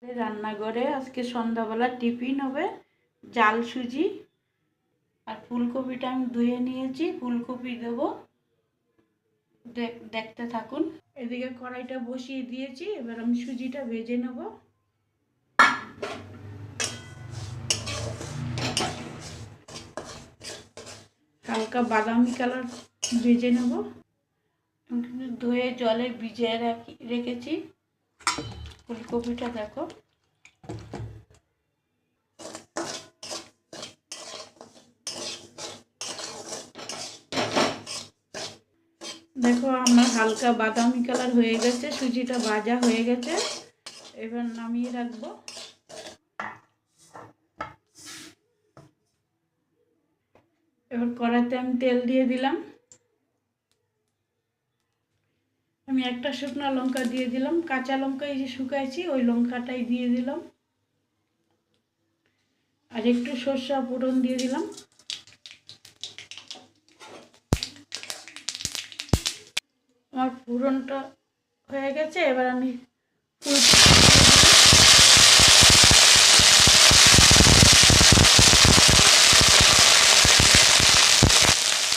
রান্নাঘরে আজকে সন্ধ্যাবেলা টিফিন হবে জাল সুজি আর ফুলকপিটা আমি ধুয়ে নিয়েছি, ফুলকপি দেবো, দেখতে থাকুন। এদিকে কড়াইটা বসিয়ে দিয়েছি, এবার আমি সুজিটা ভেজে নেব। হালকা বাদামি কালার ভেজে নেব। ধুয়ে জলে ভিজিয়ে রেখেছি ফুলকপিটা, দেখো দেখো আমার হালকা বাদামি কালার হয়ে গেছে, সুজিটা ভাজা হয়ে গেছে। এবার নামিয়ে রাখবো। এবার কড়াইতে আমি তেল দিয়ে দিলাম। আমি একটা শুকনো লঙ্কা দিয়ে দিলাম, কাঁচা লঙ্কা এই যে শুকাইছি ওই লঙ্কাটাই দিয়ে দিলাম, আর একটু সরষা ফোড়ন দিয়ে দিলাম। আমার ফোড়নটা হয়ে গেছে, এবার আমি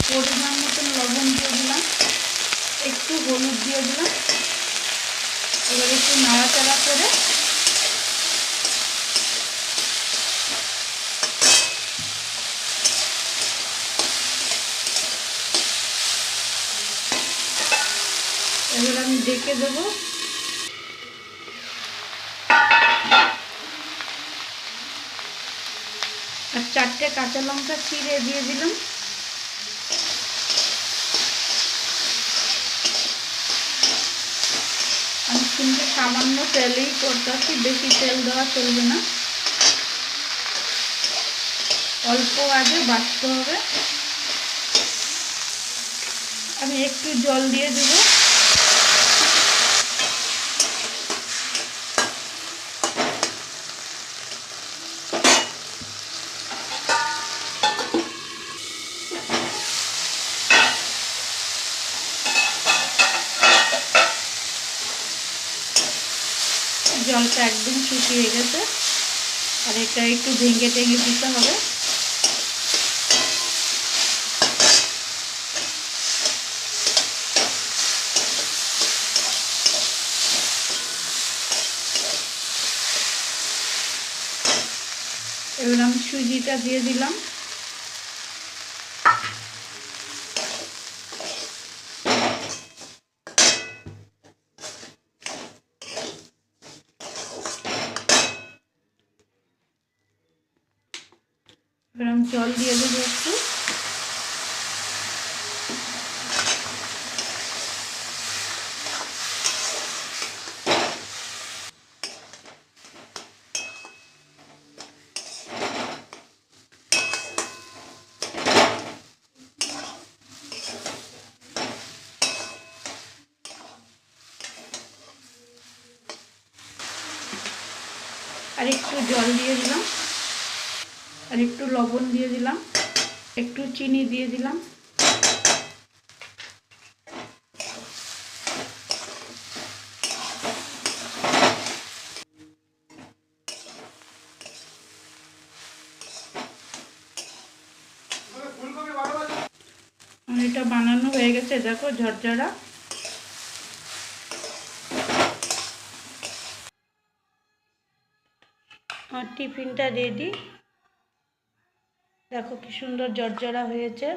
পরিমাণ মতন লবণ দিয়ে দিলাম, একটু হলুদ দিয়ে দিলাম। এবার একটু নাড়াচাড়া করে এবার আমি ঢেকে দেবো। আর 4টে কাঁচা লঙ্কা চিড়ে দিয়ে দিলাম। আমি কিন্তু সামান্য তেলেই করতেছি, বেশি তেল দেওয়া চলবে না, অল্প আগে বাটতে হবে। আমি একটু জল দিয়ে দেবো। জলটা একদম শুকিয়ে গেছে, আর এটা একটু ভেঙে টেঙে দিতে হবে। এবার আমি সুজিটা দিয়ে দিলাম। এবার আমি জল দিয়ে দেবো একটু। আর একটু জল দিয়ে দিলাম, আর একটু লবণ দিয়ে দিলাম, একটু চিনি দিয়ে দিলাম। এটা বানানো হয়ে গেছে, দেখো ঝরঝরা। আমার টিফিনটা রেডি, দেখো কি সুন্দর ঝরঝরা হয়েছে।